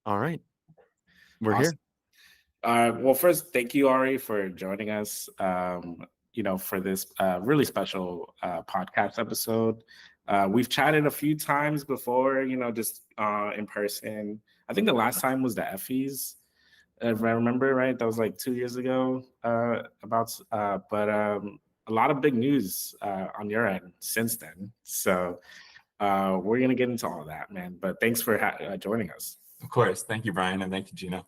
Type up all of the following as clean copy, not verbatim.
All right. We're Awesome. here. Well, first, thank you, Ari, for joining us. For this really special podcast episode. We've chatted a few times before, just in person. I think the last time was the Effies, if I remember right. That was like 2 years ago. But a lot of big news on your end since then. So we're gonna get into all of that, man. But thanks for joining us. Of course. Thank you, Brian, and thank you, Gino.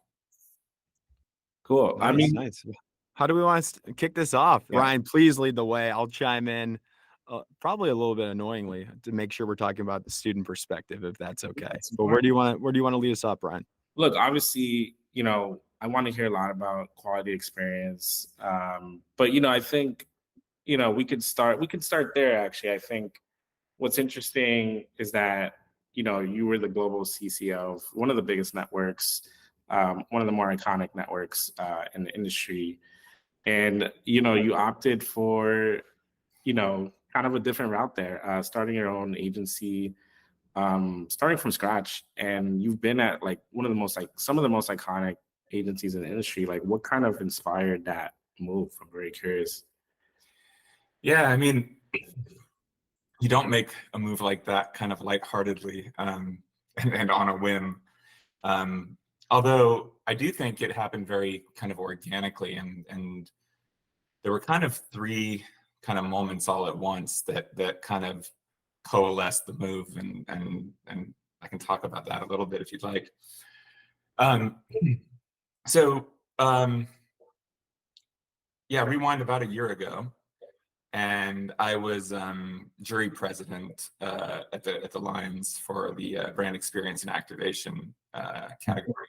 Cool. I Nice, mean, nice. How do we want to kick this off? Yeah. Ryan, please lead the way. I'll chime in, probably a little bit annoyingly, to make sure we're talking about the student perspective, if that's okay. But where do you want to lead us up, Brian? Look, obviously, I want to hear a lot about quality experience. But I think, we could start there actually. I think what's interesting is that, you were the global CCO of one of the biggest networks, one of the more iconic networks in the industry. And, you opted for, kind of a different route there, starting your own agency, starting from scratch. And you've been at like some of the most iconic agencies in the industry. Like, what kind of inspired that move? I'm very curious. Yeah, I mean, you don't make a move like that kind of lightheartedly and on a whim. Although I do think it happened very kind of organically, and there were kind of three kind of moments all at once that kind of coalesced the move, and I can talk about that a little bit if you'd like. Yeah, rewind about a year ago, and I was jury president at the Lions for the brand experience and activation category.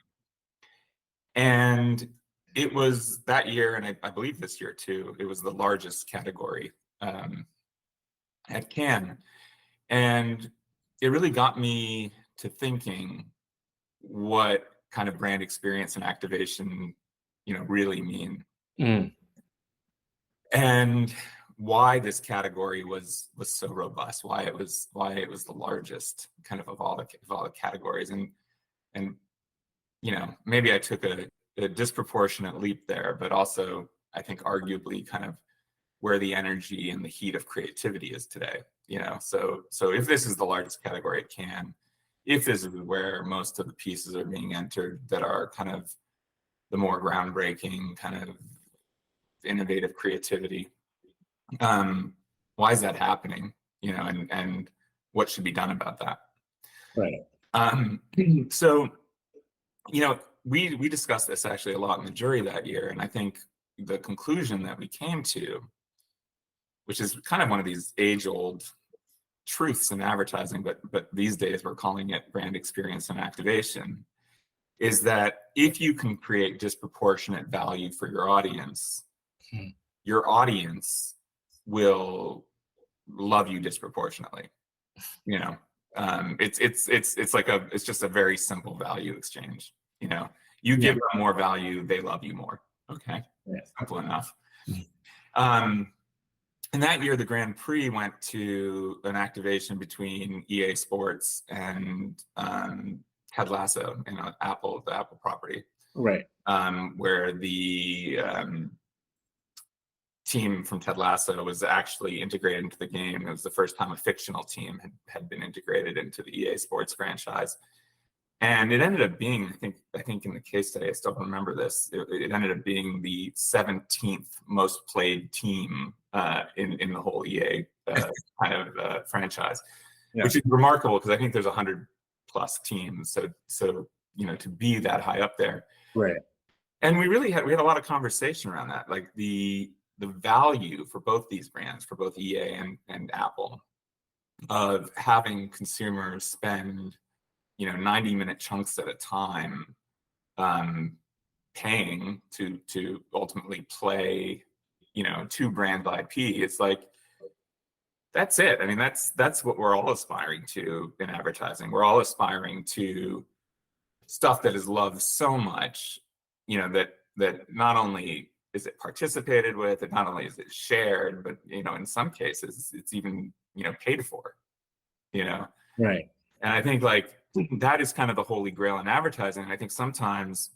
And it was that year, and I believe this year too, it was the largest category at Cannes. And it really got me to thinking what kind of brand experience and activation, really mean. And why this category was so robust, why it was the largest kind of all the categories. And maybe I took a disproportionate leap there, but also I think arguably kind of where the energy and the heat of creativity is today. So if this is the largest category it can, if this is where most of the pieces are being entered that are kind of the more groundbreaking kind of innovative creativity, why is that happening? And what should be done about that? Right. So we discussed this actually a lot in the jury that year, and I think the conclusion that we came to, which is kind of one of these age-old truths in advertising, but these days we're calling it brand experience and activation, is that if you can create disproportionate value for your audience, your audience will love you disproportionately. It's just a very simple value exchange. You give them more value, they love you more. Okay, simple enough. And that year, the Grand Prix went to an activation between EA Sports and Ted Lasso and the Apple property, Right. Where the team from Ted Lasso was actually integrated into the game. It was the first time a fictional team had been integrated into the EA Sports franchise. And it ended up being, I think in the case study, I still remember this, it ended up being the 17th most played team in the whole EA kind of franchise, which is remarkable because I think there's 100 plus teams. So to be that high up there. Right. And we had a lot of conversation around that, like the value for both these brands, for both EA and Apple, of having consumers spend 90-minute chunks at a time paying to ultimately play two brand IP. It's like, that's it. I mean, that's what we're all aspiring to in advertising. We're all aspiring to stuff that is loved so much, that not only is it participated with, and not only is it shared, but in some cases it's even paid for. Right. And I think like that is kind of the holy grail in advertising. I think sometimes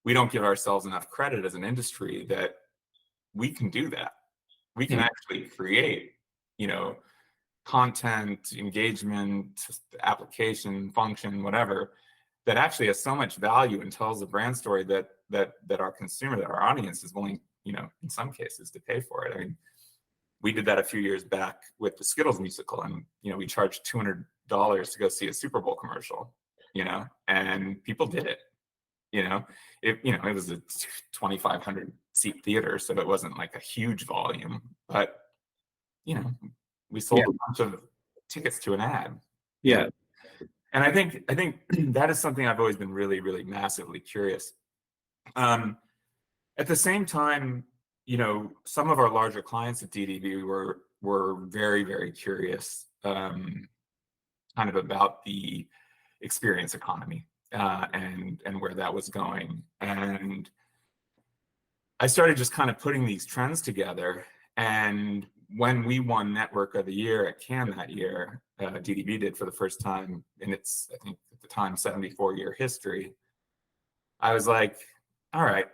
we don't give ourselves enough credit as an industry that we can do that. We can actually create, content, engagement, application, function, whatever, that actually has so much value and tells a brand story that our consumer, that our audience is willing, in some cases, to pay for it. I mean, we did that a few years back with the Skittles musical, and we charged $200 to go see a Super Bowl commercial, and people did it. It was a 2,500 seat theater, so it wasn't like a huge volume, but we sold a bunch of tickets to an ad. Yeah. And I think that is something I've always been really, really massively curious. At the same time, some of our larger clients at DDB were very, very curious, kind of about the experience economy and where that was going. And I started just kind of putting these trends together. And when we won Network of the Year at Cannes that year, DDB did for the first time in its, I think at the time, 74-year history, I was like, all right,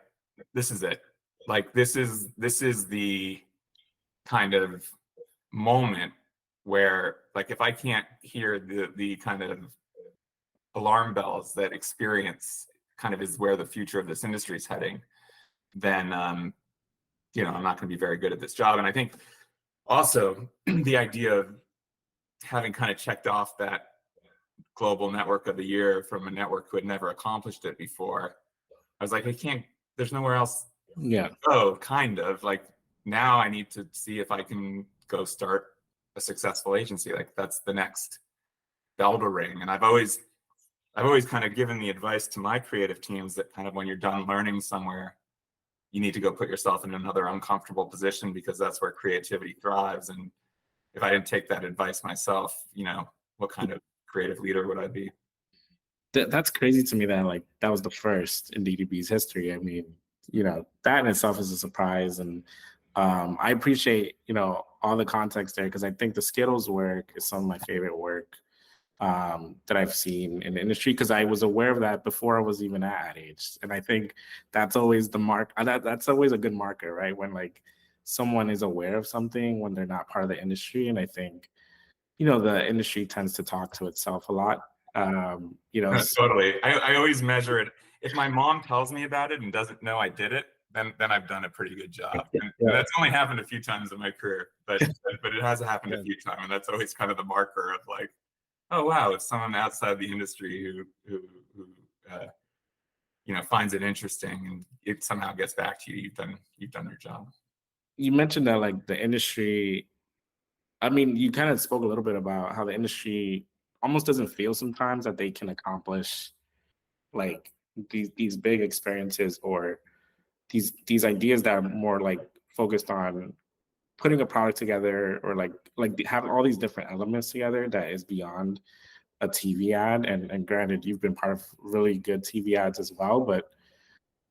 this is it. Like, this is the kind of moment where, like, if I can't hear the kind of alarm bells that experience kind of is where the future of this industry is heading, then I'm not going to be very good at this job. And I think also the idea of having kind of checked off that global Network of the Year from a network who had never accomplished it before, I was like, there's nowhere else to go, kind of. Like, now I need to see if I can go start a successful agency. Like, that's the next bell to ring. And I've always kind of given the advice to my creative teams that kind of when you're done learning somewhere, you need to go put yourself in another uncomfortable position, because that's where creativity thrives. And if I didn't take that advice myself, what kind of creative leader would I be? That's crazy to me that that was the first in DDB's history. I mean, that in itself is a surprise. And I appreciate, all the context there, because I think the Skittles work is some of my favorite work that I've seen in the industry, because I was aware of that before I was even at Ad Age. And I think that's always the mark. That's always a good marker, right? When someone is aware of something when they're not part of the industry. And I think, the industry tends to talk to itself a lot. Totally. I always measure it. If my mom tells me about it and doesn't know I did it, then I've done a pretty good job. And that's only happened a few times in my career, but it has happened a few times, and that's always kind of the marker of like, oh wow, it's someone outside the industry who finds it interesting, and it somehow gets back to you. You've done your job. You mentioned that the industry, I mean, you kind of spoke a little bit about how the industry almost doesn't feel sometimes that they can accomplish these big experiences, or these ideas that are more focused on putting a product together, or have all these different elements together that is beyond a TV ad. And granted, you've been part of really good TV ads as well, but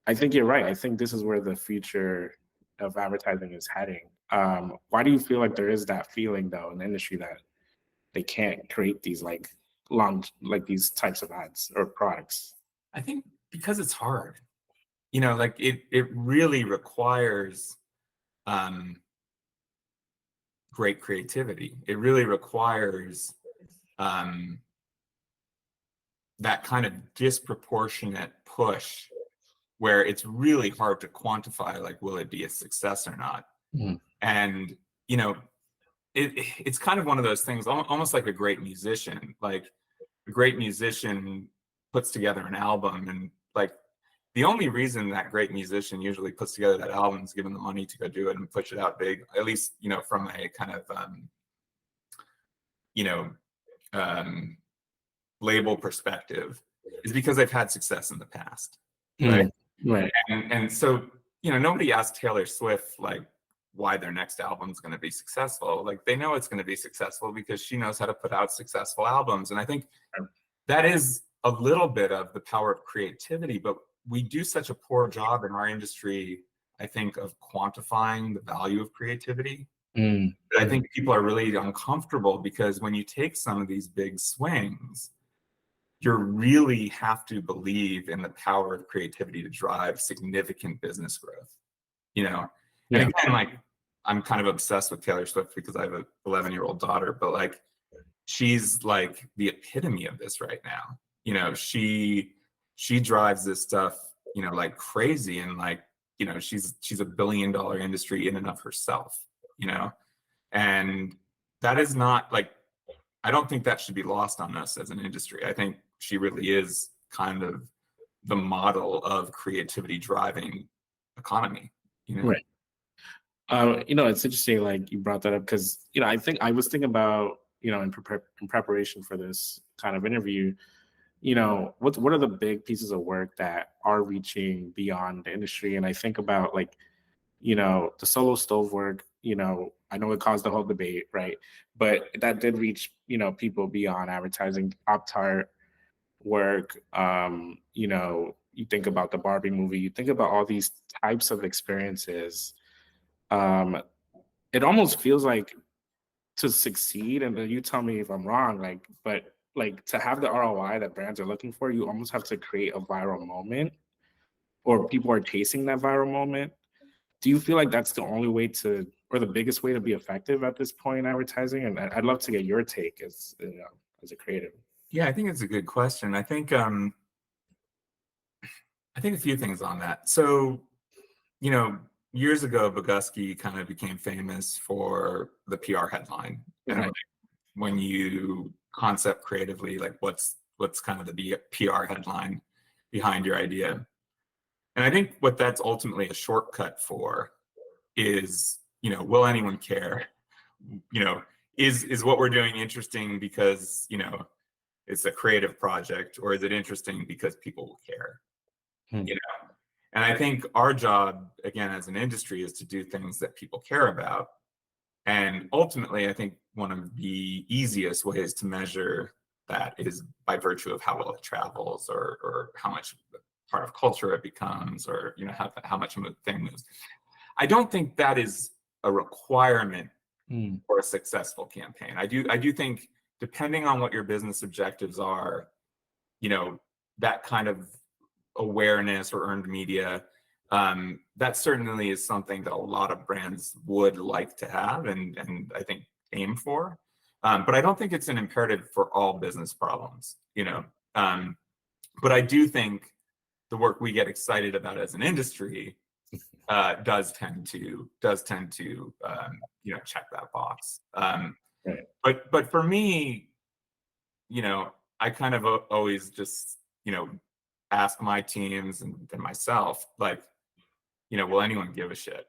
I think you're right. I think this is where the future of advertising is heading. Why do you feel like there is that feeling though in the industry that they can't create these these types of ads or products? I think because it's hard. It really requires great creativity. It really requires that kind of disproportionate push where it's really hard to quantify, will it be a success or not? And it's kind of one of those things, almost like a great musician. Like, a great musician puts together an album, and the only reason that great musician usually puts together that album is given the money to go do it and push it out big, at least from a kind of label perspective, is because they've had success in the past, right? Right. And so nobody asked Taylor Swift why their next album is going to be successful. They know it's going to be successful because she knows how to put out successful albums. And I think that is a little bit of the power of creativity, but we do such a poor job in our industry, I think, of quantifying the value of creativity. I think people are really uncomfortable, because when you take some of these big swings, you really have to believe in the power of creativity to drive significant business growth, you know? And again, like, I'm kind of obsessed with Taylor Swift because I have a 11-year-old daughter, but like, she's like the epitome of this right now. You know, she drives this stuff, you know, like crazy, and like, you know, she's a billion-dollar industry in and of herself, you know? And that is not like, I don't think that should be lost on us as an industry. I think she really is kind of the model of creativity driving economy, you know? Right. You know, it's interesting, like you brought that up because, you know, I think I was thinking about, you know, in preparation for this kind of interview, you know, what are the big pieces of work that are reaching beyond the industry? And I think about like, you know, the solo stove work, you know, I know it caused the whole debate, right? But that did reach, you know, people beyond advertising. Op work, you know, you think about the Barbie movie, you think about all these types of experiences. Um, it almost feels like to succeed, and then you tell me if I'm wrong, like, but like to have the ROI that brands are looking for, you almost have to create a viral moment, or people are chasing that viral moment. Do you feel like that's the only way to, or the biggest way to be effective at this point in advertising? And I'd love to get your take as, you know, as a creative. Yeah, I think it's a good question. I think a few things on that. So, you know, years ago, Bogusky kind of became famous for the PR headline. And Right. like, when you concept creatively, like what's kind of the PR headline behind your idea. And I think what that's ultimately a shortcut for is, you know, will anyone care? You know, is what we're doing interesting because, you know, it's a creative project, or is it interesting because people will care? Hmm. You know, and I think our job, again, as an industry, is to do things that people care about. And ultimately, I think one of the easiest ways to measure that is by virtue of how well it travels, or how much part of culture it becomes, or, you know, how much of a thing moves. I don't think that is a requirement Hmm. for a successful campaign. I do think, depending on what your business objectives are, you know, that kind of awareness or earned media, that certainly is something that a lot of brands would like to have, and I think aim for. But I don't think it's an imperative for all business problems, you know. But I do think the work we get excited about as an industry does tend to you know, check that box. Right. But for me, you know, I kind of always just, you know, ask my teams and myself, like, you know, will anyone give a shit?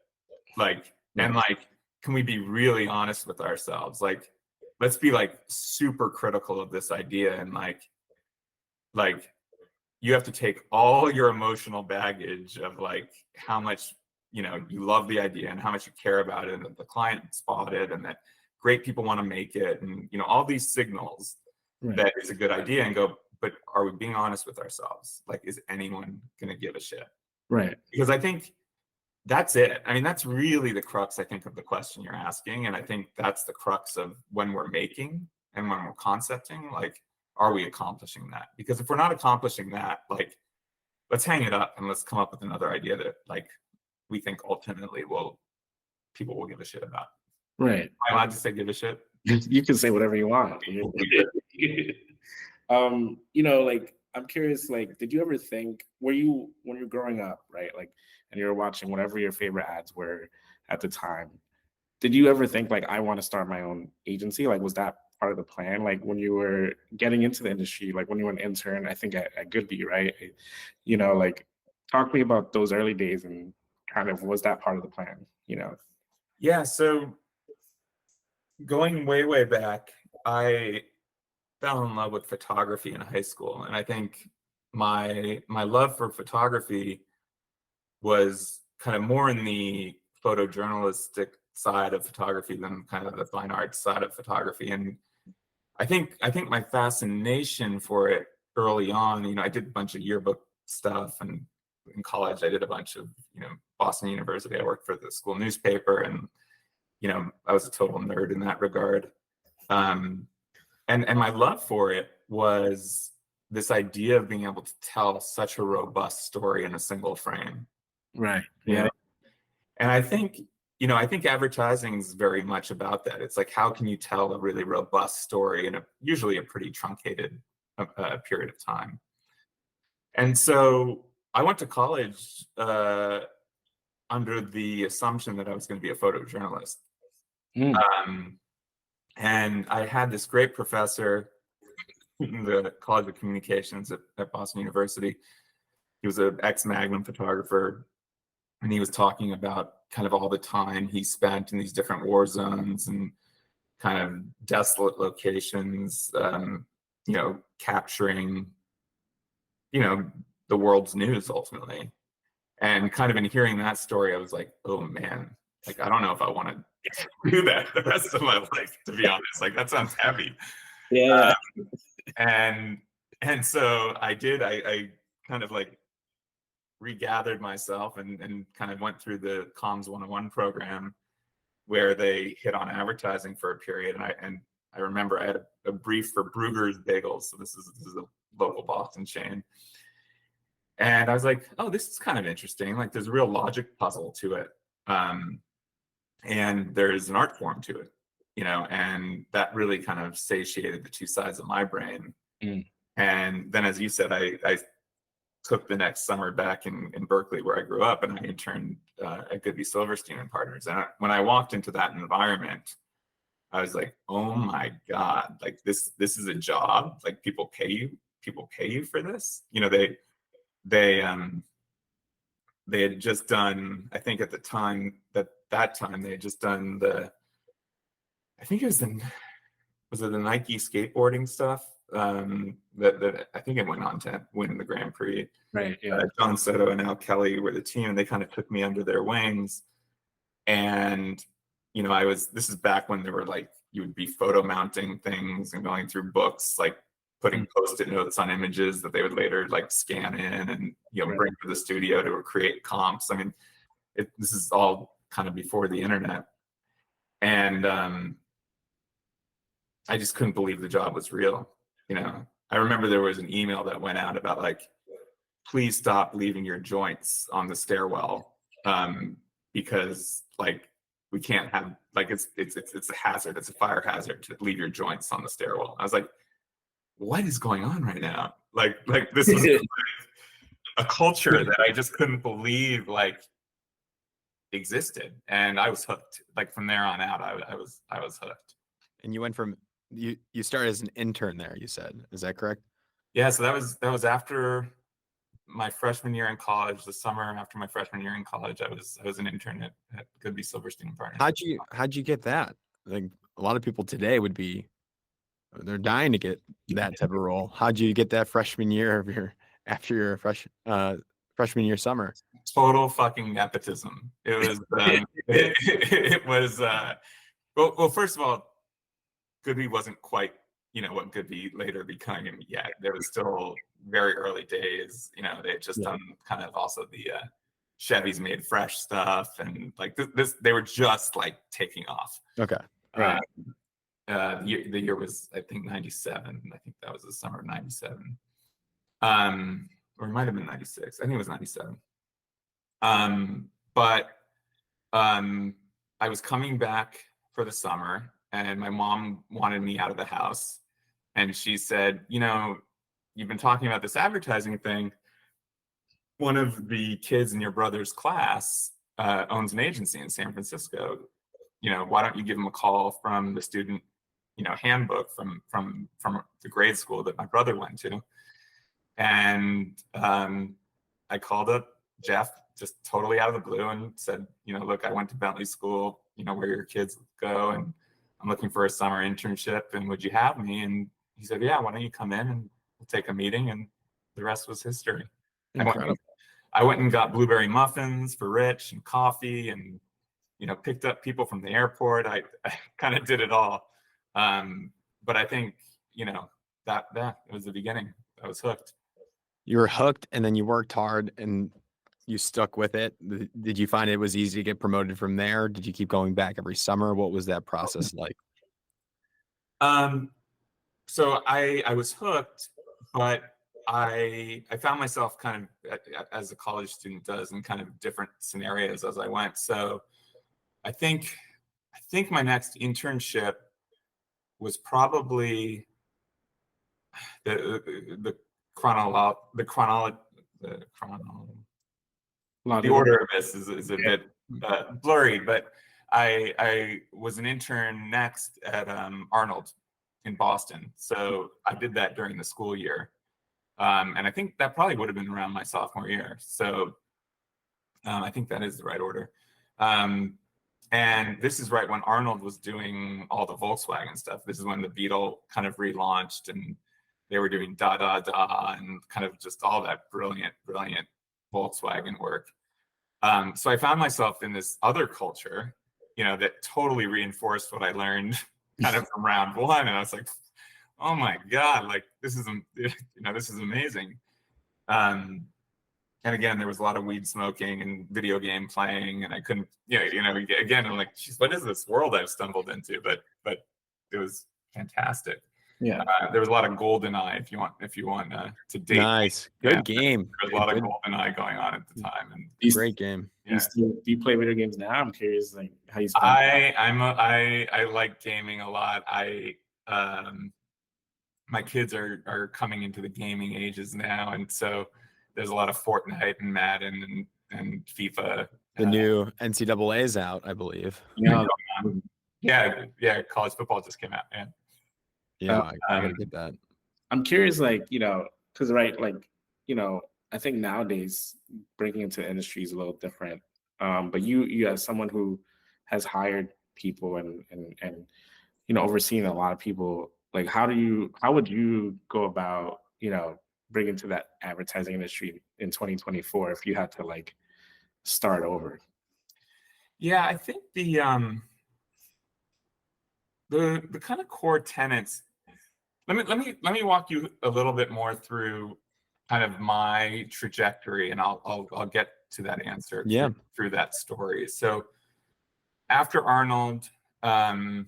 Like, and like, can we be really honest with ourselves? Like, let's be like super critical of this idea, and like you have to take all your emotional baggage of like how much, you know, you love the idea and how much you care about it, and that the client spotted, and that great people want to make it, and, you know, all these signals Right. that it's a good idea, and go, but are we being honest with ourselves? Like, is anyone going to give a shit? Right. Because I think that's it. I mean, that's really the crux, I think, of the question you're asking. And I think that's the crux of when we're making and when we're concepting, like, are we accomplishing that? Because if we're not accomplishing that, like, let's hang it up and let's come up with another idea that, like, we think ultimately people will give a shit about. Right. Am I allowed to say give a shit? You can say whatever you want. You know, like, I'm curious, like, did you ever think, when you're growing up, right, like, and you were watching whatever your favorite ads were at the time, did you ever think like, I want to start my own agency? Like, was that part of the plan? Like when you were getting into the industry, like when you were an intern, I think at Goodby, right? You know, like, talk to me about those early days, and kind of, was that part of the plan, you know? Yeah. So going way back, I fell in love with photography in high school, and I think my love for photography was kind of more in the photojournalistic side of photography than kind of the fine arts side of photography. And I think my fascination for it early on, you know, I did a bunch of yearbook stuff, and in college I did a bunch of, you know, Boston University, I worked for the school newspaper, and, you know, I was a total nerd in that regard. And my love for it was this idea of being able to tell such a robust story in a single frame. Right. you Yeah. know? And I think, I think advertising is very much about that. It's like, how can you tell a really robust story in usually a pretty truncated period of time? And so I went to college under the assumption that I was going to be a photojournalist. Mm. And I had this great professor in the College of Communications at Boston University. He was an ex-Magnum photographer, and he was talking about kind of all the time he spent in these different war zones and kind of desolate locations, capturing, the world's news ultimately. And kind of in hearing that story, I was like, oh man, like, I don't know if I want to do that the rest of my life, to be honest. Like, that sounds heavy. Yeah. And so I did, I kind of like regathered myself and kind of went through the Comms 101 program where they hit on advertising for a period. And I remember I had a brief for Brugger's Bagels. So this is a local Boston chain. And I was like, oh, this is kind of interesting. Like, there's a real logic puzzle to it. And there's an art form to it, and that really kind of satiated the two sides of my brain. Mm. And then, as you said, I took the next summer back in Berkeley, where I grew up, and I interned at Goodby Silverstein and Partners. And when I walked into that environment, I was like, oh my God, like this is a job. Like, people pay you for this. They had just done, I think at the time that time they had just done I think it was the Nike skateboarding stuff that I think it went on to win the Grand Prix. Right. Yeah. John Soto and Al Kelly were the team, and they kind of took me under their wings. And this is back when there were like, you would be photo mounting things and going through books, like putting Post-it notes on images that they would later like scan in and bring to the studio to create comps. I mean, this is all kind of before the internet. And I just couldn't believe the job was real. I remember there was an email that went out about like, please stop leaving your joints on the stairwell, because like, we can't have, like, it's a hazard. It's a fire hazard to leave your joints on the stairwell. I was like, what is going on right now? Like this is a culture that I just couldn't believe like existed, and I was hooked. Like, from there on out, I was hooked. And you went from you started as an intern there, you said. Is that correct? Yeah. So that was after my freshman year in college. The summer after my freshman year in college, I was an intern at Goodby Silverstein Partners. How'd you get that? Like, a lot of people today they're dying to get that type of role. How'd you get that freshman year after your freshman year summer? Total fucking nepotism. It was it was well, first of all, Goodby wasn't quite what Goodby later became yet. There was still very early days. They had just done kind of also the Chevy's Made Fresh stuff, and like this they were just like taking off. Okay. Right. The year was, I think, 97. I think that was the summer of 97. Or it might have been 96. I think it was 97. But I was coming back for the summer, and my mom wanted me out of the house. And she said, you've been talking about this advertising thing. One of the kids in your brother's class owns an agency in San Francisco. Why don't you give him a call from the student handbook from the grade school that my brother went to. And I called up Jeff just totally out of the blue and said, look, I went to Bentley School, where your kids go, and I'm looking for a summer internship, and would you have me? And he said, yeah, why don't you come in and we'll take a meeting? And the rest was history. I went and got blueberry muffins for Rich and coffee, and picked up people from the airport. I kind of did it all. But I think, that was the beginning. I was hooked. You were hooked, and then you worked hard and you stuck with it. Did you find it was easy to get promoted from there? Did you keep going back every summer? What was that process like? So I was hooked, but I found myself kind of, as a college student does, in kind of different scenarios as I went. So I think my next internship was probably the order of this is a bit blurry, but I was an intern next at Arnold in Boston. So I did that during the school year. And I think that probably would have been around my sophomore year. So I think that is the right order. And this is right when Arnold was doing all the Volkswagen stuff. This is when the Beetle kind of relaunched, and they were doing da da da and kind of just all that brilliant Volkswagen work. So I found myself in this other culture, that totally reinforced what I learned kind of from round one. And I was like, oh my God, like this is amazing. And again, there was a lot of weed smoking and video game playing, and I couldn't, again, I'm like, geez, what is this world I've stumbled into? But it was fantastic. Yeah. There was a lot of GoldenEye, if you want to date. Nice, good game. There was a lot of GoldenEye going on at the time, and great game. Yeah. Do you play video games now? I'm curious, like how you spend. I like gaming a lot. My kids are coming into the gaming ages now, and so there's a lot of Fortnite and Madden and FIFA. The new NCAA's out, I believe. Yeah. Yeah. College football just came out. Yeah, I gotta get that. I'm curious, like, because I think nowadays breaking into the industry is a little different. But you as someone who has hired people and overseeing a lot of people, like how would you go about bringing to that advertising industry in 2024 if you had to like start over? Yeah, I think the kind of core tenets. Let me walk you a little bit more through kind of my trajectory, and I'll get to that answer through that story. So after Arnold, I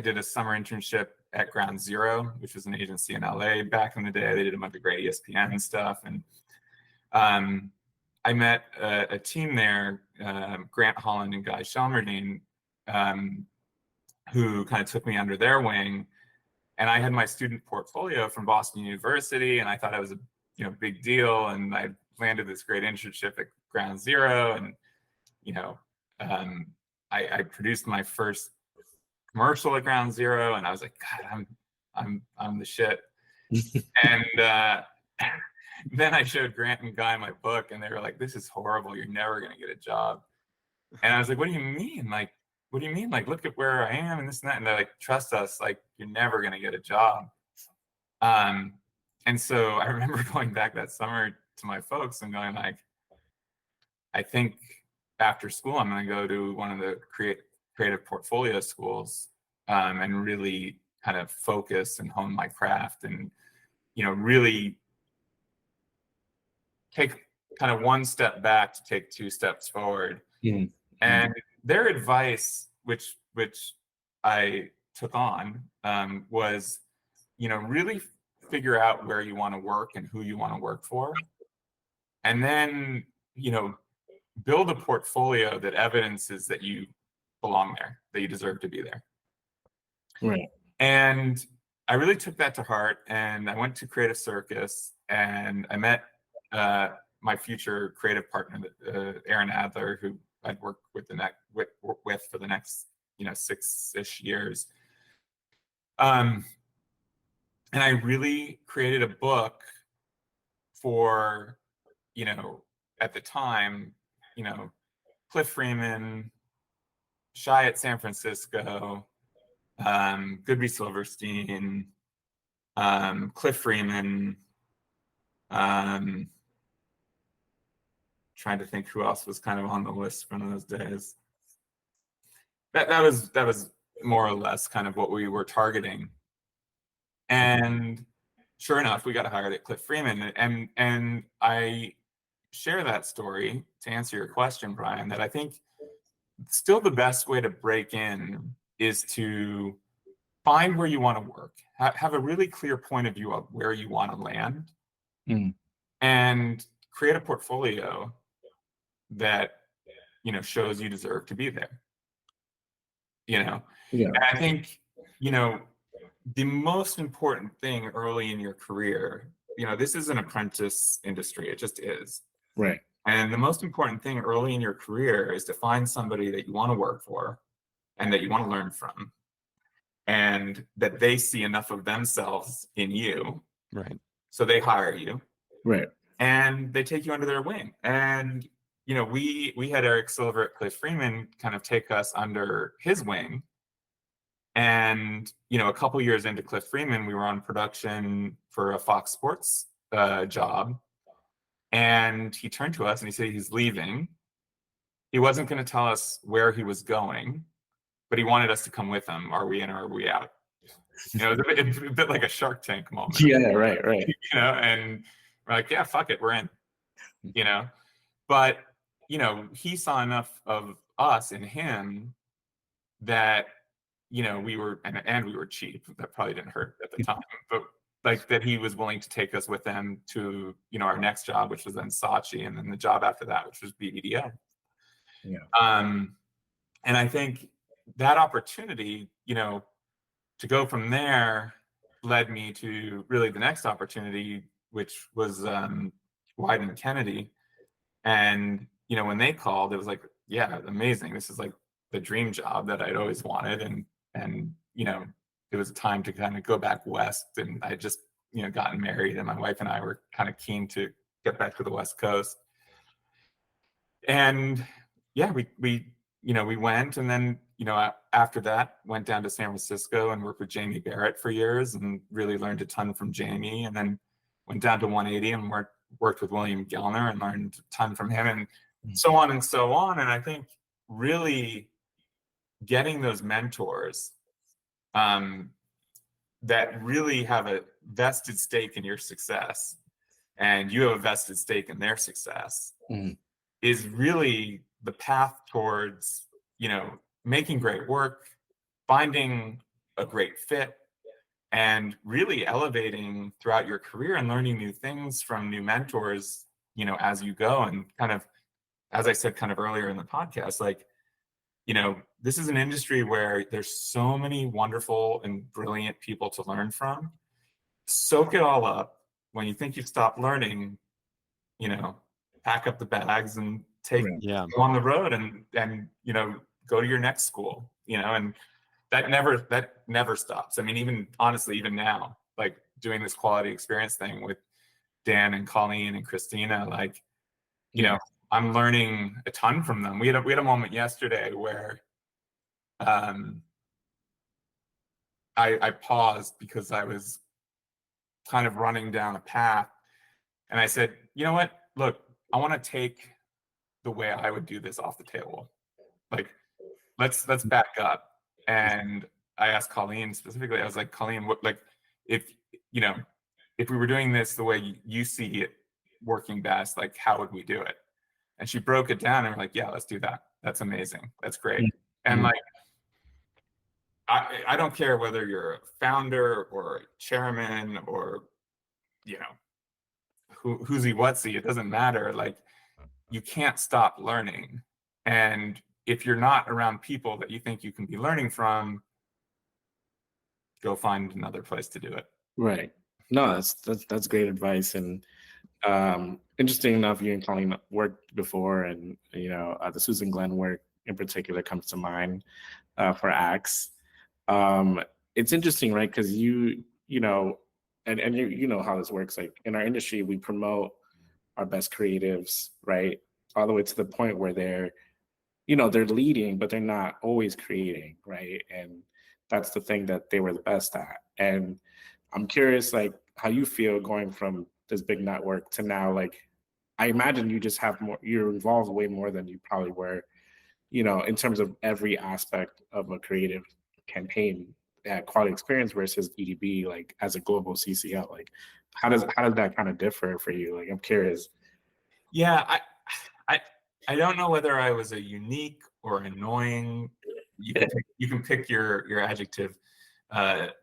did a summer internship at Ground Zero, which was an agency in LA back in the day. They did a bunch of great ESPN stuff, and I met a team there, Grant Holland and Guy Shelmerdine, who kind of took me under their wing. And I had my student portfolio from Boston University, and I thought I was a big deal. And I landed this great internship at Ground Zero, and I produced my first commercial at Ground Zero, and I was like, God, I'm the shit. And then I showed Grant and Guy my book, and they were like, this is horrible. You're never gonna get a job. And I was like, what do you mean? Like, what do you mean? Like, look at where I am and this and that. And they're like, trust us, like, you're never gonna get a job. And so I remember going back that summer to my folks and going like, I think after school, I'm gonna go to one of the creative portfolio schools and really kind of focus and hone my craft and, really take kind of one step back to take two steps forward. Mm-hmm. And their advice, which I took on, was, really figure out where you want to work and who you want to work for. And then, build a portfolio that evidences that you belong there, that you deserve to be there. Right. And I really took that to heart, and I went to Creative Circus, and I met my future creative partner, Aaron Adler, who I'd worked with for the next 6-ish years. And I really created a book for, at the time, Cliff Freeman, Shy at San Francisco, Goodby Silverstein, Cliff Freeman, trying to think who else was kind of on the list from those days. That was more or less kind of what we were targeting. And sure enough, we got hired at Cliff Freeman. And I share that story to answer your question, Brian, that I think still the best way to break in is to find where you want to work, have a really clear point of view of where you want to land, and create a portfolio that, shows you deserve to be there. Yeah. And I think, the most important thing early in your career, this is an apprentice industry. It just is. Right. And the most important thing early in your career is to find somebody that you want to work for and that you want to learn from, and that they see enough of themselves in you. Right. So they hire you. Right. And they take you under their wing. And, we had Eric Silver at Cliff Freeman kind of take us under his wing. And, a couple years into Cliff Freeman, we were on production for a Fox Sports job. And he turned to us and he said he's leaving. He wasn't going to tell us where he was going, but he wanted us to come with him. Are we in or are we out? It's a bit like a Shark Tank moment. Yeah, right. And we're like, yeah, fuck it, we're in. But, he saw enough of us in him that, we were, and we were cheap. That probably didn't hurt at the time, but like that he was willing to take us with them to, our next job, which was then Saatchi, and then the job after that, which was BBDO. Yeah. And I think that opportunity, to go from there led me to really the next opportunity, which was Wyden Kennedy. And, when they called, it was like, yeah, amazing. This is like the dream job that I'd always wanted. And, it was time to kind of go back west. And I just, gotten married, and my wife and I were kind of keen to get back to the West Coast. And yeah, we went, and then, after that went down to San Francisco and worked with Jamie Barrett for years and really learned a ton from Jamie, and then went down to 180 and worked with William Gellner and learned a ton from him, and so on and so on. And I think really getting those mentors that really have a vested stake in your success, and you have a vested stake in their success, is really the path towards, making great work, finding a great fit, and really elevating throughout your career and learning new things from new mentors, as you go. And kind of, as I said kind of earlier in the podcast, like, this is an industry where there's so many wonderful and brilliant people to learn from. Soak it all up. When you think you've stopped learning, pack up the bags and go on the road and go to your next school, and that never stops. I mean, even honestly, even now, like doing this quality experience thing with Dan and Colleen and Christina, like, I'm learning a ton from them. We had a moment yesterday where I paused because I was kind of running down a path, and I said, you know what, look, I want to take the way I would do this off the table. Like, let's back up. And I asked Colleen specifically, I was like, Colleen, what, like, if we were doing this the way you see it working best, like, how would we do it? And she broke it down, and we're like, yeah, let's do that. That's amazing. That's great. And like, I don't care whether you're a founder or a chairman or, who's he, what's he, it doesn't matter. Like, you can't stop learning. And if you're not around people that you think you can be learning from, go find another place to do it. Right. No, that's great advice. And interesting enough, you and Colleen worked before, and the Susan Glenn work in particular comes to mind for Axe. It's interesting, right? Because you know how this works. Like, in our industry, we promote our best creatives, right, all the way to the point where they're leading, but they're not always creating, right? And that's the thing that they were the best at. And I'm curious, like, how you feel going from this big network to now. Like, I imagine you just have more, you're involved way more than you probably were, in terms of every aspect of a creative campaign at Quality Experience versus EDB, like, as a global CCO. Like, how does that kind of differ for you? Like, I'm curious. Yeah, I don't know whether I was a unique or annoying. You can pick your adjective,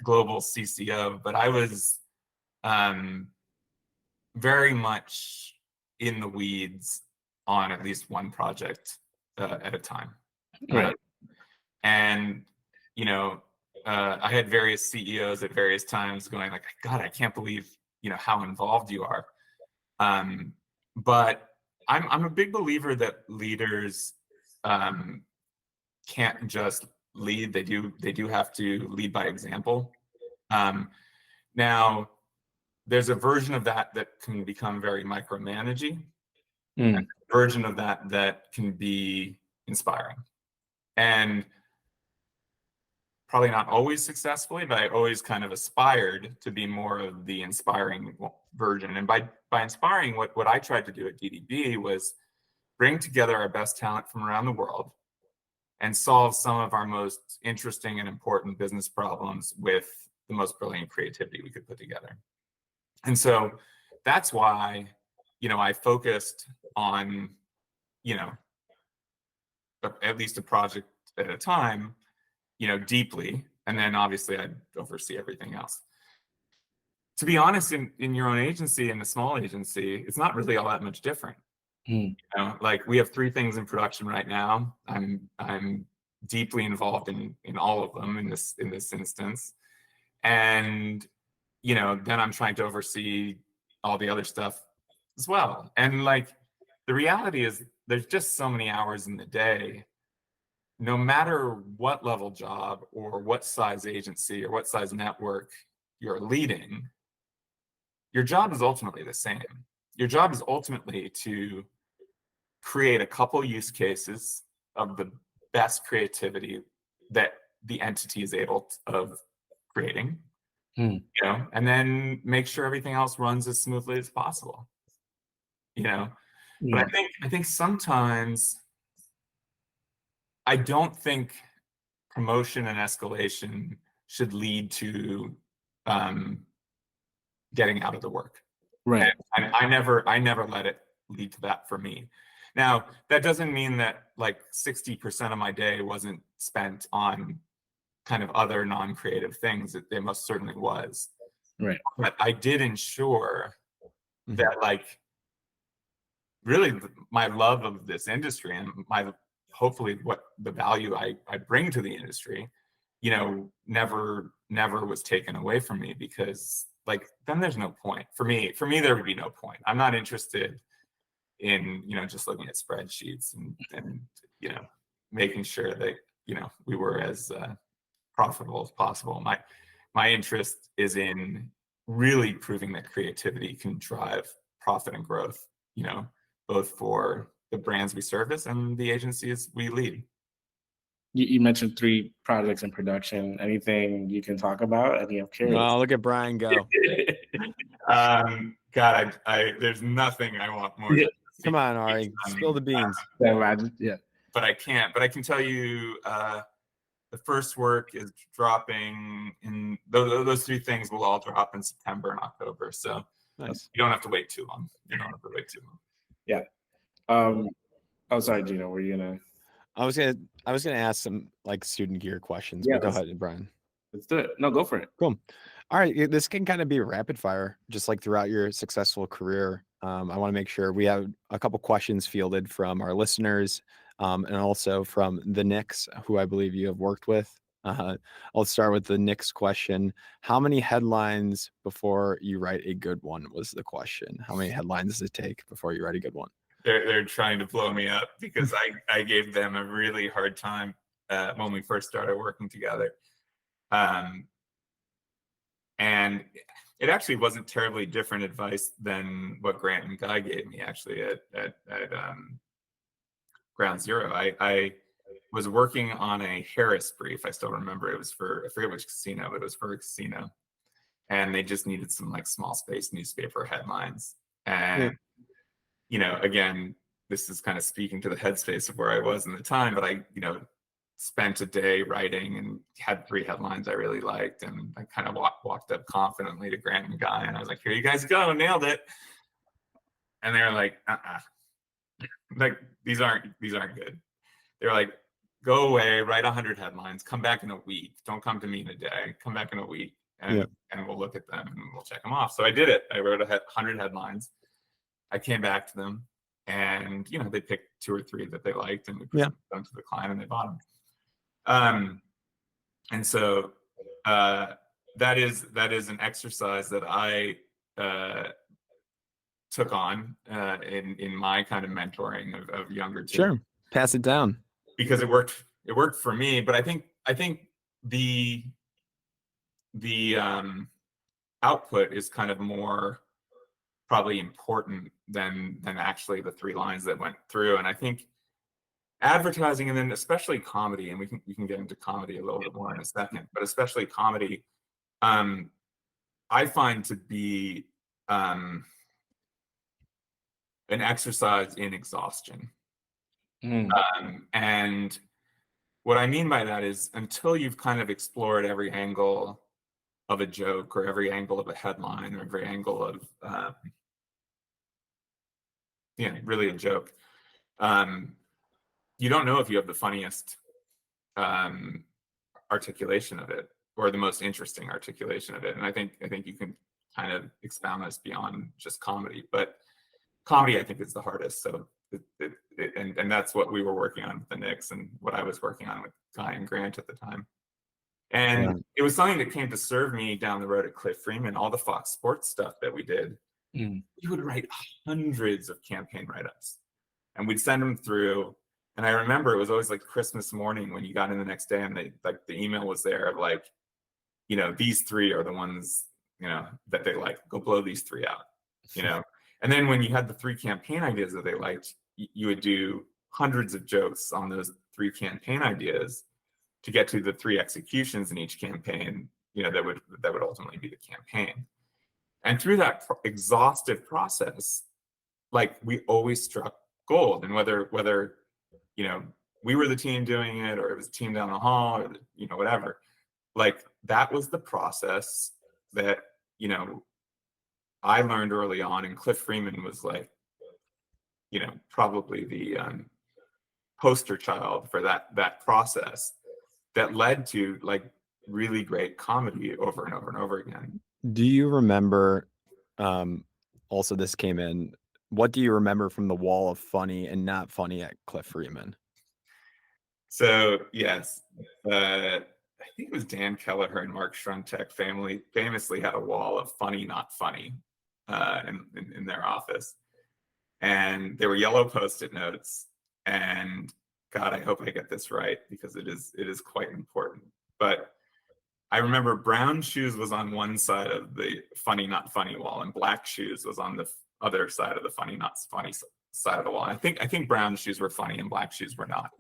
global CCO, but I was very much in the weeds on at least one project at a time. Right. And, you know, I had various CEOs at various times going like, God, I can't believe, you know, how involved you are. But I'm a big believer that leaders can't just lead. They do have to lead by example. Now, there's a version of that that can become very micromanaging, and a version of that that can be inspiring. And probably not always successfully, but I always kind of aspired to be more of the inspiring version. And by inspiring, what I tried to do at DDB was bring together our best talent from around the world and solve some of our most interesting and important business problems with the most brilliant creativity we could put together. And so that's why, you know, I focused on, you know, at least a project at a time, you know, deeply. And then obviously I'd oversee everything else. To be honest, in your own agency, in a small agency, it's not really all that much different. You know, like we have 3 things in production right now. I'm deeply involved in all of them in this instance. And, you know, then I'm trying to oversee all the other stuff as well. And like the reality is there's just so many hours in the day, no matter what level job or what size agency or what size network you're leading, your job is ultimately the same. Your job is ultimately to create a couple use cases of the best creativity that the entity is able of creating, you know, and then make sure everything else runs as smoothly as possible, you know. But I think sometimes I don't think promotion and escalation should lead to getting out of the work. Right. And I never let it lead to that for me. Now, that doesn't mean that like 60% of my day wasn't spent on kind of other non-creative things. It most certainly was. Right. But I did ensure that like really my love of this industry and my hopefully what the value I bring to the industry, you know, never was taken away from me, because like then there's no point for me there would be no point. I'm not interested in, you know, just looking at spreadsheets and you know, making sure that, you know, we were as profitable as possible. My interest is in really proving that creativity can drive profit and growth, you know, both for the brands we service and the agencies we lead. You mentioned 3 projects in production. Anything you can talk about? I mean, I'm curious. Oh, look at Brian go. God, I there's nothing I want more. Yeah. Come on, Ari, spill the beans. Yeah. But I can't. But I can tell you, the first work is dropping in those 3 things will all drop in September and October. So Nice. you don't have to wait too long. You don't have to wait too long. Yeah. Oh, sorry, Gino. Were you gonna? I was gonna ask some like student gear questions, Yeah, but go ahead, Brian. Let's do it. No, go for it. Cool. All right, this can kind of be rapid fire, just like throughout your successful career. I want to make sure we have a couple questions fielded from our listeners, and also from the Knicks, who I believe you have worked with. I'll start with the Knicks question. How many headlines before you write a good one was the question. How many headlines does it take before you write a good one? They're trying to blow me up because I gave them a really hard time when we first started working together. And it actually wasn't terribly different advice than what Grant and Guy gave me actually at Ground Zero. I was working on a Harris brief. I still remember it was for, I forget which casino, but it was for a casino. And they just needed some like small space newspaper headlines. And, you know, again, this is kind of speaking to the headspace of where I was in the time, but I, you know, spent a day writing and had 3 headlines I really liked. And I kind of walked up confidently to Grant and Guy. And I was like, here you guys go, nailed it. And they were like, like, these aren't good. They were like, go away, write 100 headlines, come back in a week. Don't come to me in a day, come back in a week. and we'll look at them and we'll check them off. So I did it. I wrote 100 headlines. I came back to them, and they picked 2 or 3 that they liked, and we presented them to the client, and they bought them. And so that is an exercise that I took on in my kind of mentoring of younger teams. Sure, pass it down, because it worked for me. But I think the output is kind of more probably important than actually the 3 lines that went through. And I think advertising, and then especially comedy, and we can get into comedy a little bit more in a second, but especially comedy, I find to be an exercise in exhaustion. And what I mean by that is, until you've kind of explored every angle of a joke, or every angle of a headline, or every angle of really a joke, you don't know if you have the funniest articulation of it, or the most interesting articulation of it. And I think you can kind of expound this beyond just comedy, but comedy, I think, is the hardest. So and that's what we were working on with the Knicks, and what I was working on with Guy and Grant at the time. And it was something that came to serve me down the road at Cliff Freeman. All the Fox Sports stuff that we did, we would write hundreds of campaign write-ups, and we'd send them through. And I remember it was always like Christmas morning when you got in the next day, and the email was there of like, these 3 are the ones, that they like. Go blow these 3 out, And then when you had the 3 campaign ideas that they liked, you would do hundreds of jokes on those 3 campaign ideas to get to the 3 executions in each campaign, that would ultimately be the campaign. And through that exhaustive process, like, we always struck gold. And whether we were the team doing it, or it was a team down the hall, or whatever, like, that was the process that I learned early on. And Cliff Freeman was like, probably the poster child for that process that led to like really great comedy over and over and over again. Do you remember, also this came in, what do you remember from the wall of funny and not funny at Cliff Freeman? So yes, I think it was Dan Kelleher and Mark Shruntek famously had a wall of funny, not funny in their office. And there were yellow Post-it notes, and God, I hope I get this right, because it is quite important. But I remember brown shoes was on one side of the funny, not funny wall, and black shoes was on the other side of the funny, not funny side of the wall. I think brown shoes were funny and black shoes were not.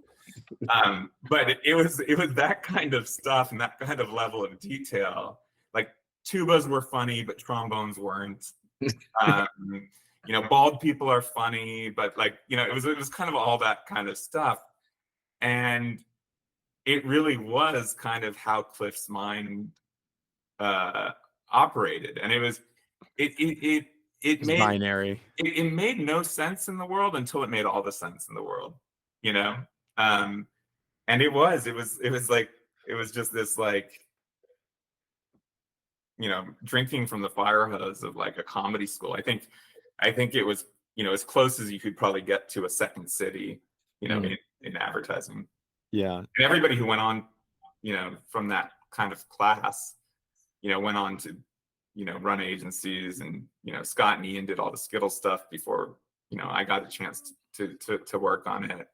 But it was that kind of stuff, and that kind of level of detail. Like, tubas were funny, but trombones weren't. Bald people are funny, but like, it was kind of all that kind of stuff. And it really was kind of how Cliff's mind operated. And it made binary. It made no sense in the world until it made all the sense in the world, and it was just this, like, drinking from the fire hose of like a comedy school. I think it was, as close as you could probably get to a Second City, in advertising. Yeah. And everybody who went on, from that kind of class, went on to, run agencies. And, Scott and Ian did all the Skittle stuff before, I got a chance to work on it.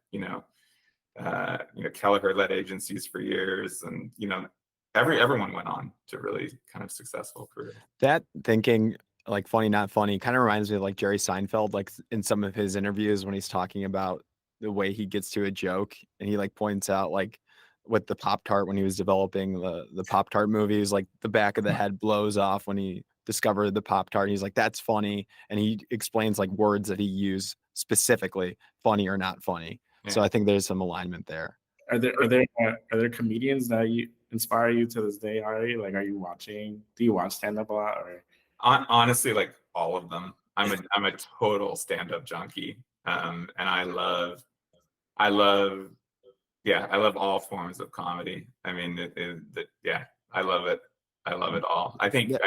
Kelleher led agencies for years, and, everyone went on to really kind of successful career. That thinking, like, funny, not funny, kind of reminds me of like Jerry Seinfeld, like in some of his interviews when he's talking about the way he gets to a joke, and he like points out, like, with the Pop-Tart, when he was developing the Pop-Tart movies, like the back of the head blows off when he discovered the Pop-Tart. He's like, that's funny. And he explains like words that he used specifically, funny or not funny. Yeah. So I think there's some alignment there. Are there comedians that inspire you to this day, Ari? Like, do you watch stand-up a lot? Or honestly, like, all of them. I'm a total stand-up junkie. And I love all forms of comedy. I mean, I love it. I love it all. I think Yeah.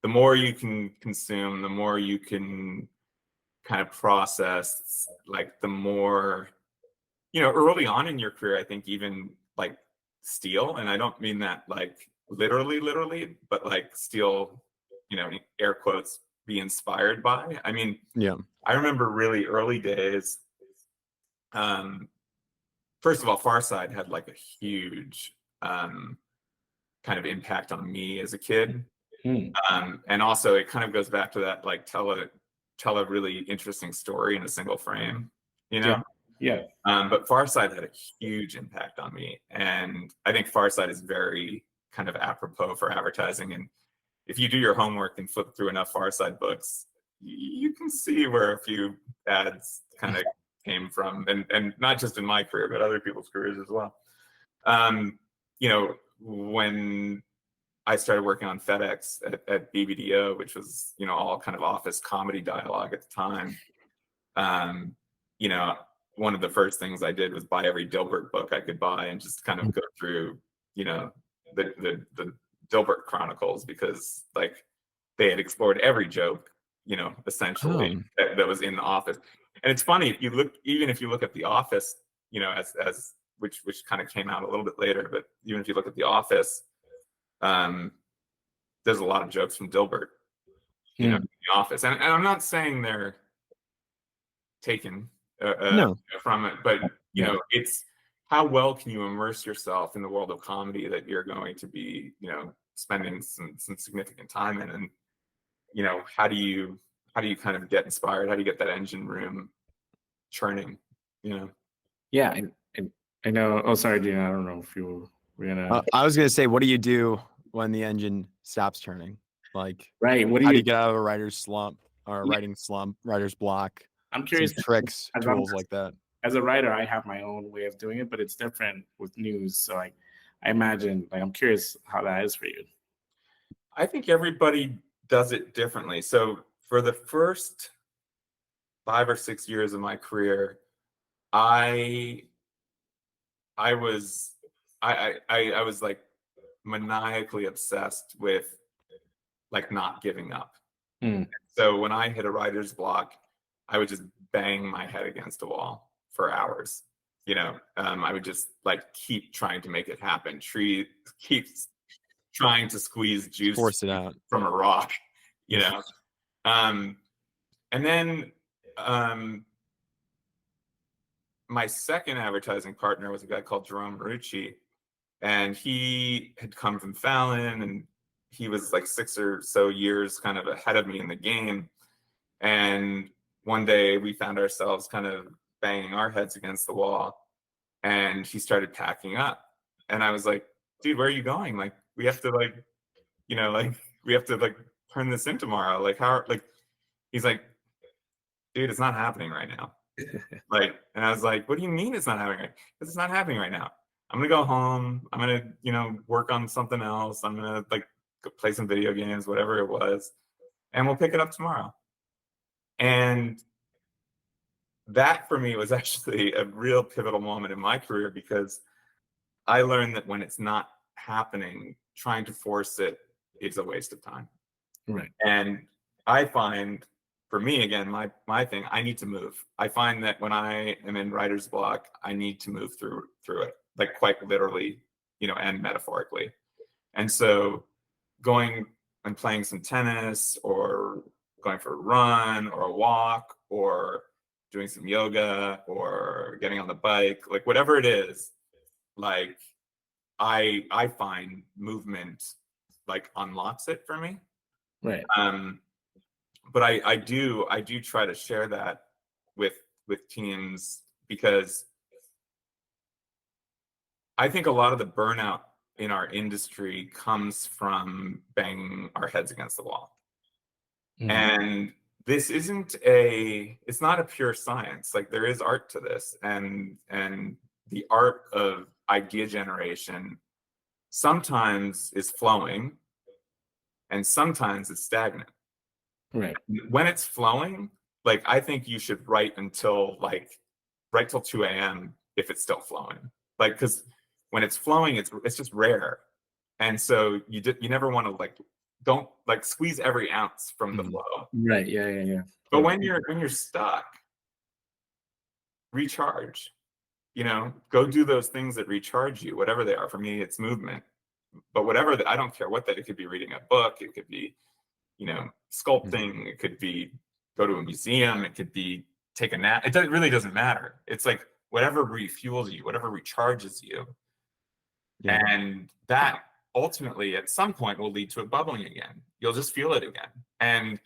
the more you can consume, the more you can kind of process, like the more, early on in your career, I think even like steal, and I don't mean that like literally, but like steal, air quotes, be inspired by. I mean, Yeah. I remember really early days. First of all, Farside had like a huge kind of impact on me as a kid. Hmm. And also it kind of goes back to that, like tell a really interesting story in a single frame, you know? Yeah. Yeah. But Farside had a huge impact on me. And I think Farside is very kind of apropos for advertising. And if you do your homework and flip through enough Farside books, you can see where a few ads kind of came from. And not just in my career, but other people's careers as well. When I started working on FedEx at BBDO, which was, all kind of office comedy dialogue at the time. Um, you know, One of the first things I did was buy every Dilbert book I could buy and just kind of go through, the Dilbert Chronicles, because like they had explored every joke, essentially Oh, that was in the office. And it's funny, even if you look at The Office, as which kind of came out a little bit later, but even if you look at The Office, um, there's a lot of jokes from Dilbert, Hmm. in The Office, and I'm not saying they're taken no. from it, but Yeah. it's how well can you immerse yourself in the world of comedy that you're going to be, spending some significant time in, and how do you kind of get inspired? How do you get that engine room churning? You know, Yeah. And I know. Oh, sorry, Gina. I don't know if you were gonna. I was gonna say, what do you do when the engine stops turning? Like, Right. What do how do you? you get out of a writer's slump or a Yeah, writing slump, writer's block? I'm Some curious. tricks, As I'm tools like that. as a writer, I have my own way of doing it, but it's different with news. So like, I imagine, like, I'm curious how that is for you. I think everybody does it differently. So for the first 5 or 6 years of my career, I I was I was like maniacally obsessed with like not giving up. Hmm. So when I hit a writer's block, I would just bang my head against a wall for hours. I would just like keep trying to make it happen. Keep trying to squeeze juice Force it out. from a rock. You know, um, and then my second advertising partner was a guy called Jerome Marucci, and he had come from Fallon, and he was like 6 or so years kind of ahead of me in the game. And one day we found ourselves kind of banging our heads against the wall, and he started packing up. And I was like, dude, where are you going? Like, we have to we have to like turn this in tomorrow. Like, he's like, dude, it's not happening right now. And I was like, what do you mean it's not happening? Because it's not happening right now. I'm gonna go home. I'm gonna, work on something else. I'm gonna like go play some video games, whatever it was, and we'll pick it up tomorrow. And that for me was actually a real pivotal moment in my career, because I learned that when it's not happening, trying to force it is a waste of time. Right. And I find, for me, again, my thing, I need to move. I find that when I am in writer's block, I need to move through it, like quite literally, and metaphorically. And so going and playing some tennis, or going for a run or a walk, or doing some yoga, or getting on the bike, like whatever it is, like I find movement like unlocks it for me. Right. But I do try to share that with teams, because I think a lot of the burnout in our industry comes from banging our heads against the wall. Mhm. And it's not a pure science. Like, there is art to this, and the art of idea generation sometimes is flowing, and sometimes it's stagnant. Right. When it's flowing, like, I think you should write till 2 a.m. if it's still flowing. Like, because when it's flowing, it's just rare. And so you never want to like, don't like squeeze every ounce from the Mhm. flow. Right. Yeah. But when you're stuck, recharge. Go do those things that recharge you, whatever they are. For me, it's movement. But whatever I don't care what that. It could be reading a book. It could be, sculpting. It could be go to a museum. It could be take a nap. It really doesn't matter. It's like whatever refuels you, whatever recharges you, Yeah. and that ultimately at some point will lead to it bubbling again. You'll just feel it again, and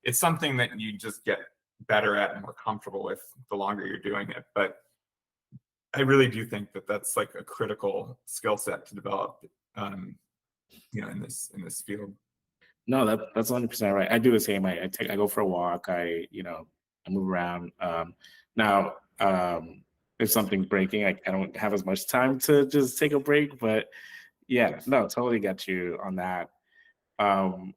it's something that you just get better at and more comfortable with the longer you're doing it. But I really do think that that's like a critical skill set to develop, in this field. No, that's 100% right. I do the same. I go for a walk. I move around. Now, if something's breaking, I don't have as much time to just take a break. But yeah, no, totally get you on that. And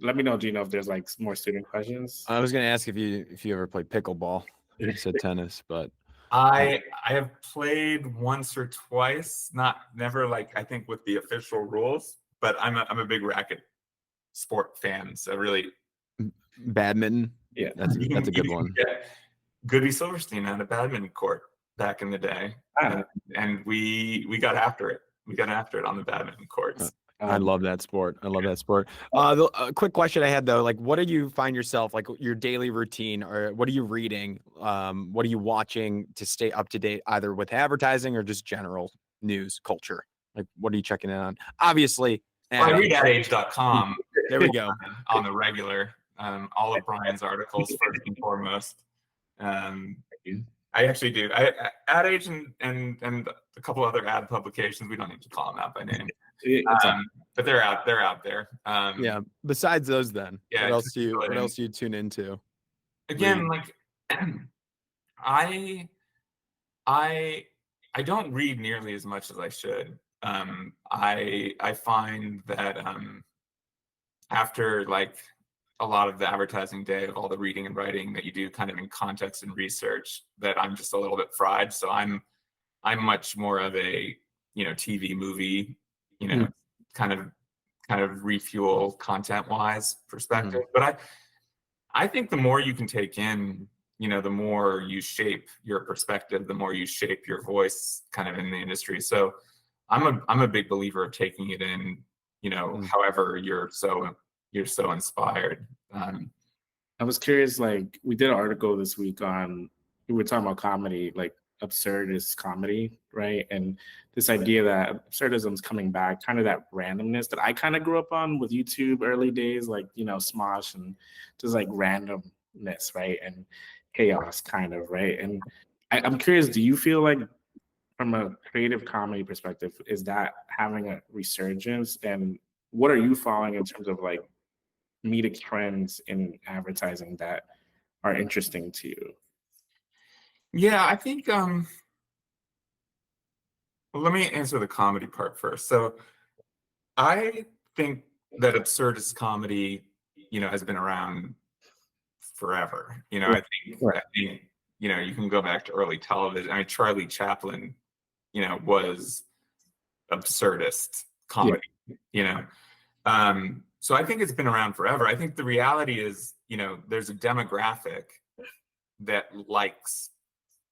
let me know. Do you know if there's like more student questions? I was going to ask if you ever played pickleball. You said tennis, but I have played once or twice, never like I think with the official rules, but I'm a big racket sport fan. So really, badminton. Yeah. That's a good one. Goody Silverstein on a badminton court back in the day, and we got after it. We got after it on the badminton courts. I love that sport. The quick question I had though, like, what do you find yourself like your daily routine, or what are you reading? What are you watching to stay up to date, either with advertising or just general news culture? Like, what are you checking in on? Obviously, I read adage.com. There we go. On the regular, all of Brian's articles first and foremost. I actually do. Ad Age and a couple other ad publications. We don't need to call them out by name, but they're out there. Yeah. Besides those, then, yeah, what else do you tune into? Again, like I don't read nearly as much as I should. I find that after like a lot of the advertising day of all the reading and writing that you do kind of in context and research, that I'm just a little bit fried. So I'm much more of a TV movie, kind of refuel content wise perspective. But I think the more you can take in, the more you shape your perspective, the more you shape your voice kind of in the industry. So I'm a big believer of taking it in, however you're so inspired. I was curious, like we did an article this week we were talking about comedy, like absurdist comedy, right? And this idea that absurdism's coming back, kind of that randomness that I kind of grew up on with YouTube early days, like, Smosh and just like randomness, right? And chaos kind of, right? And I'm curious, do you feel like from a creative comedy perspective, is that having a resurgence? And what are you following in terms of like comedic trends in advertising that are interesting to you? Yeah, I think well, let me answer the comedy part first. So I think that absurdist comedy, has been around forever. I think you can go back to early television. I mean, Charlie Chaplin, was absurdist comedy, so I think it's been around forever. I think the reality is, there's a demographic that likes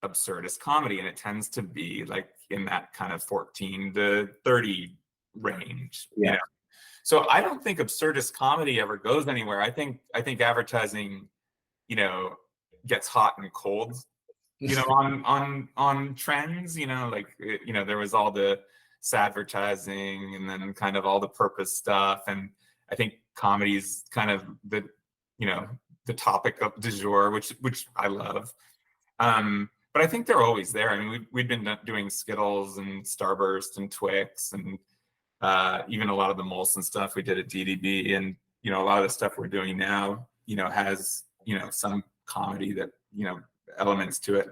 absurdist comedy, and it tends to be like in that kind of 14 to 30 range. So I don't think absurdist comedy ever goes anywhere. I think advertising, gets hot and cold, on trends, like, there was all the sadvertising and then kind of all the purpose stuff. And I think comedy's kind of the topic of du jour, which I love. But I think they're always there. I mean, we've been doing Skittles and Starburst and Twix and even a lot of the Molson stuff we did at DDB, and a lot of the stuff we're doing now, has some comedy that elements to it.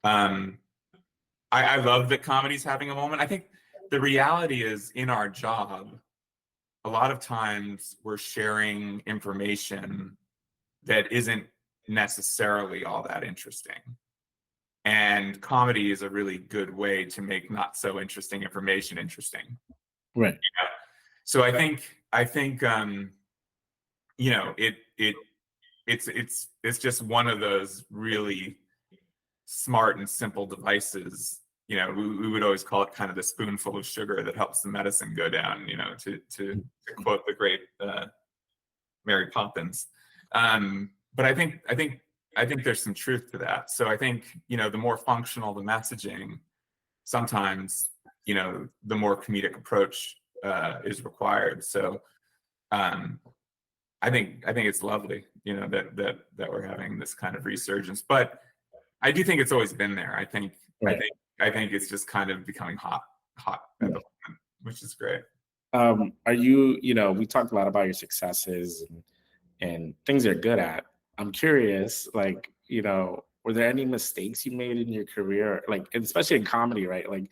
I love that comedy's having a moment. I think the reality is, in our job, a lot of times we're sharing information that isn't necessarily all that interesting. And comedy is a really good way to make not so interesting information interesting. Right. So I think you know, it's just one of those really smart and simple devices. You know, we would always call it kind of the spoonful of sugar that helps the medicine go down, you know, to quote the great Mary Poppins. But I think there's some truth to that. So I think, you know, the more functional the messaging, sometimes, you know, the more comedic approach is required. So I think it's lovely, you know, that we're having this kind of resurgence. But I do think it's always been there. Right. I think it's just kind of becoming hot at the moment, which is great. Are you, you know, we talked a lot about your successes and things you're good at. I'm curious, like, you know, were there any mistakes you made in your career? Like, and especially in comedy, right? Like,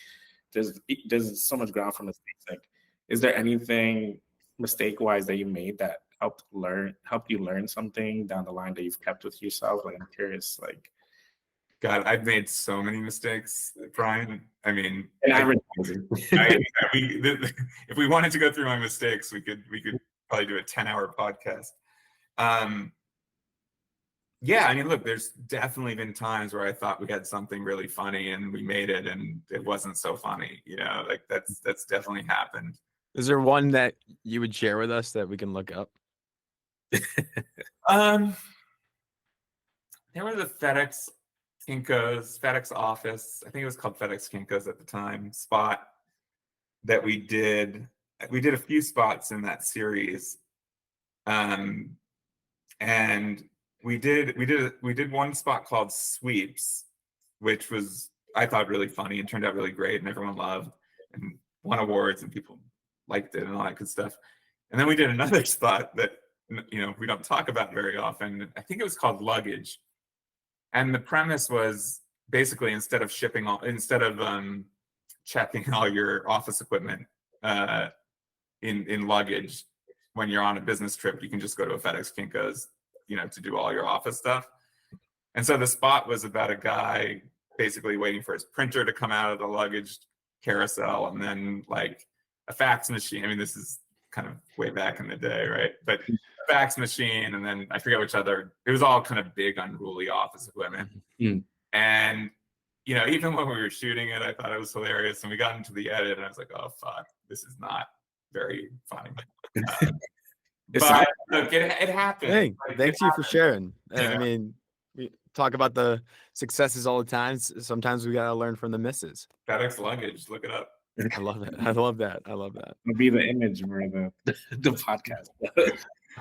there's so much ground for mistakes. Like, is there anything mistake wise that you made that helped you learn something down the line that you've kept with yourself? Like, I'm curious, like, God, I've made so many mistakes, Brian. I mean, and advertising. if we wanted to go through my mistakes, we could probably do a 10-hour podcast. Yeah, I mean, look, there's definitely been times where I thought we had something really funny and we made it and it wasn't so funny, you know, like that's definitely happened. Is there one that you would share with us that we can look up? There was a FedEx office, I think it was called FedEx Kinko's at the time, spot that we did. We did a few spots in that series. And we did one spot called Sweeps, which was, I thought, really funny and turned out really great and everyone loved and won awards and people liked it and all that good stuff. And then we did another spot that, you know, we don't talk about very often. I think it was called Luggage. And the premise was basically instead of checking all your office equipment in luggage when you're on a business trip, you can just go to a FedEx Kinko's, you know, to do all your office stuff. And so the spot was about a guy basically waiting for his printer to come out of the luggage carousel, and then like a fax machine. I mean, this is kind of way back in the day, right? But a fax machine, and then I forget which other. It was all kind of big, unruly office equipment. And you know, even when we were shooting it, I thought it was hilarious. And we got into the edit, and I was like, "Oh fuck, this is not very funny." But look, it happened. Hey, Like, thanks you for sharing. Yeah. I mean, we talk about the successes all the time. Sometimes we gotta learn from the misses. FedEx Luggage, look it up. I love it. I love that. I love that. It'll be the image for the podcast.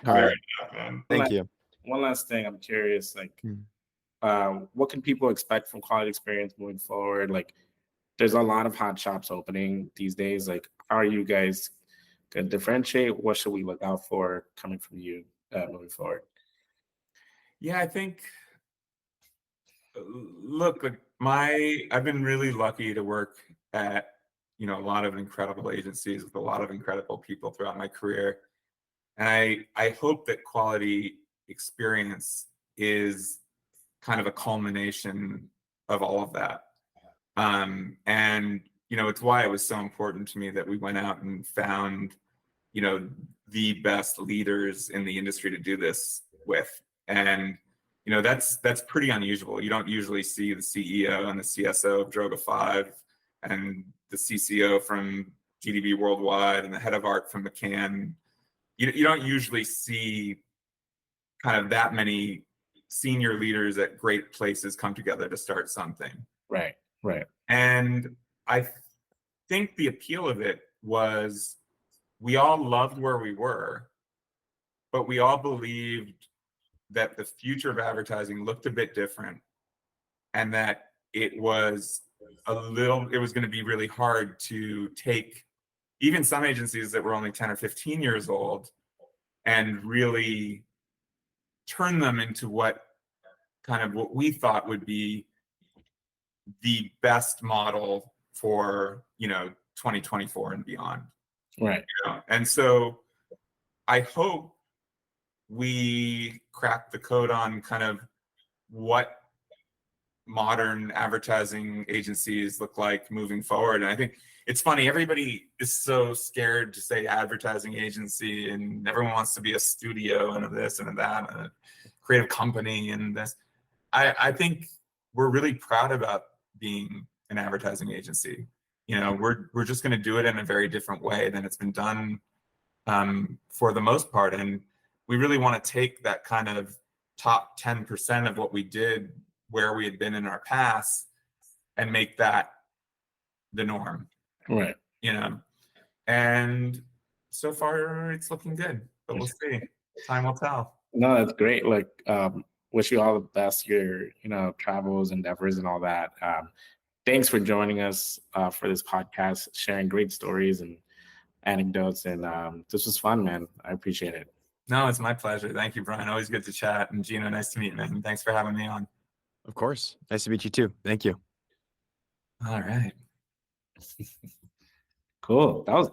All right. Man. Thank you. One last thing, I'm curious, like, Hmm. what can people expect from Quality Experience moving forward? Like, there's a lot of hot shops opening these days. Like, how are you guys gonna differentiate? What should we look out for coming from you moving forward? Yeah, I think. Look, like I've been really lucky to work at, you know, a lot of incredible agencies with a lot of incredible people throughout my career, and I hope that Quality Experience is kind of a culmination of all of that. And you know, it's why it was so important to me that we went out and found, you know, the best leaders in the industry to do this with. And you know, that's pretty unusual. You don't usually see the CEO and the CSO of Droga 5 and the CCO from GDB Worldwide and the head of art from McCann. You don't usually see kind of that many senior leaders at great places come together to start something. Right. And I think the appeal of it was we all loved where we were, but we all believed that the future of advertising looked a bit different, and that it was going to be really hard to take even some agencies that were only 10 or 15 years old and really turn them into what we thought would be the best model for, you know, 2024 and beyond. Right. You know? And so I hope we crack the code on kind of what modern advertising agencies look like moving forward. And I think it's funny, everybody is so scared to say advertising agency, and everyone wants to be a studio and a this and a that, and a creative company and this. I think we're really proud about being an advertising agency. You know, we're just going to do it in a very different way than it's been done for the most part. And we really want to take that kind of top 10% of what we did where we had been in our past and make that the norm. Right. You know, and so far it's looking good, but we'll see. Time will tell. No, that's great. Like, wish you all the best, your, travels, endeavors, and all that. Thanks for joining us for this podcast, sharing great stories and anecdotes. And this was fun, man. I appreciate it. No, it's my pleasure. Thank you, Brian. Always good to chat. And Gino, nice to meet you, man. Thanks for having me on. Of course. Nice to meet you too. Thank you. All right. Cool. That was